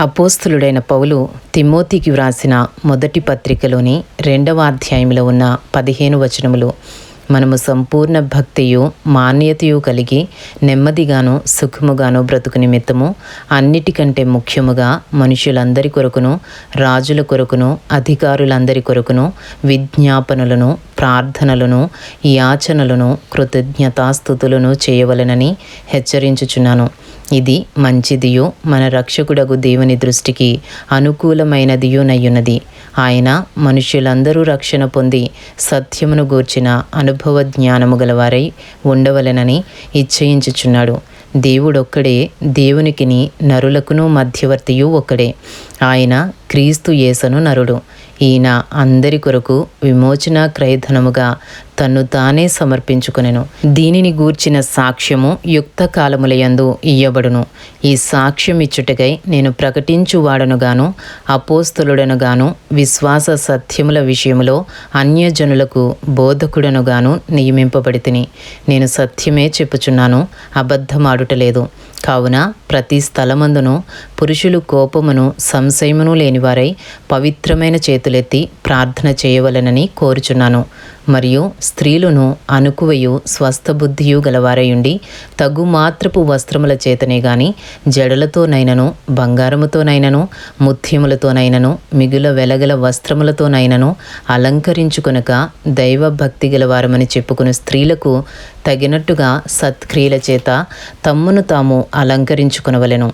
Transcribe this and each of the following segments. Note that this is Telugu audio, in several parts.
అపోస్తలుడైన పౌలు తిమోతికి వ్రాసిన మొదటి పత్రికలోని 2వ అధ్యాయంలో ఉన్న 15 వచనములు, మనము సంపూర్ణ భక్తియు మాన్యతయు కలిగి నెమ్మదిగాను సుఖముగాను బ్రతుకు నిమిత్తము అన్నిటికంటే ముఖ్యముగా మనుషులందరి కొరకును రాజుల కొరకును అధికారులందరి కొరకును విజ్ఞాపనలను ప్రార్థనలను యాచనలను కృతజ్ఞతాస్థుతులను చేయవలెనని హెచ్చరించుచున్నాను. ఇది మంచిదియు మన రక్షకుడగు దేవుని దృష్టికి అనుకూలమైనదియునయ్యున్నది. ఆయన మనుష్యులందరూ రక్షణ పొంది సత్యమును గూర్చిన అనుభవ జ్ఞానము గలవారై ఉండవలెనని ఇచ్చయించుచున్నాడు. దేవుడొక్కడే, దేవునికిని నరులకును మధ్యవర్తియు ఒక్కడే. ఆయన క్రీస్తు యేసను నరుడు. ఈయన అందరి కొరకు విమోచన క్రయధనముగా తన్ను తానే సమర్పించుకొనెను. దీనిని గూర్చిన సాక్ష్యము యుక్త కాలములయందు ఇయ్యబడును. ఈ సాక్ష్యం ఇచ్చుటకై నేను ప్రకటించువాడనుగాను అపోస్తలుడనుగాను విశ్వాస సత్యముల విషయములో అన్యజనులకు బోధకుడనుగాను నియమింపబడితిని. నేను సత్యమే చెప్పుచున్నాను, అబద్ధమాడుటలేదు. కావున ప్రతి స్థలమందును పురుషులు కోపమును సంశయమును లేనివారై పవిత్రమైన చేతులెత్తి ప్రార్థన చేయవలెనని కోరుచున్నాను. మరియు స్త్రీలను అనుకువయు స్వస్థబుద్ధియు గలవారయుండి తగు మాత్రపు వస్త్రముల చేతనే గాని జడలతోనైనను బంగారముతోనైనను ముత్యములతోనైనను మిగుల వెలగల వస్త్రములతోనైనను అలంకరించుకొనక దైవభక్తి గలవారమని చెప్పుకుని స్త్రీలకు తగినట్టుగా సత్క్రియల చేత తమ్మును తాము అలంకరించుకొనవలెను.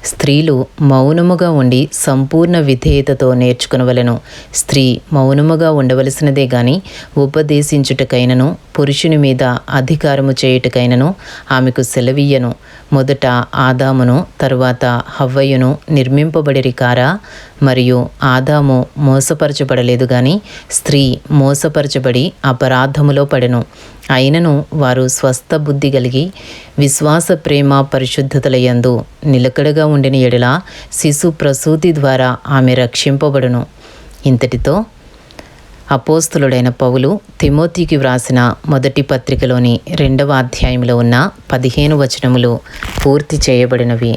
స్త్రీలు మౌనముగా ఉండి సంపూర్ణ విధేయతతో నేర్చుకునవలెను. స్త్రీ మౌనముగా ఉండవలసినదే గాని ఉపదేశించుటకైనను పురుషుని మీద అధికారము చేయుటకైనను ఆమెకు సెలవీయను. మొదట ఆదామును తరువాత హవ్వయును నిర్మింపబడిరి కారా? మరియు ఆదాము మోసపరచబడలేదు గాని స్త్రీ మోసపరచబడి అపరాధములో పడెను. అయినను వారు స్వస్థ బుద్ధి కలిగి విశ్వాస ప్రేమ పరిశుద్ధతలయందు నిలకడగా ఉండిన ఎడల శిశు ప్రసూతి ద్వారా ఆమె రక్షింపబడును. ఇంతటితో అపోస్తలుడైన పౌలు తిమోతికి వ్రాసిన మొదటి పత్రికలోని 2వ అధ్యాయంలో ఉన్న 15 వచనములు పూర్తి చేయబడినవి.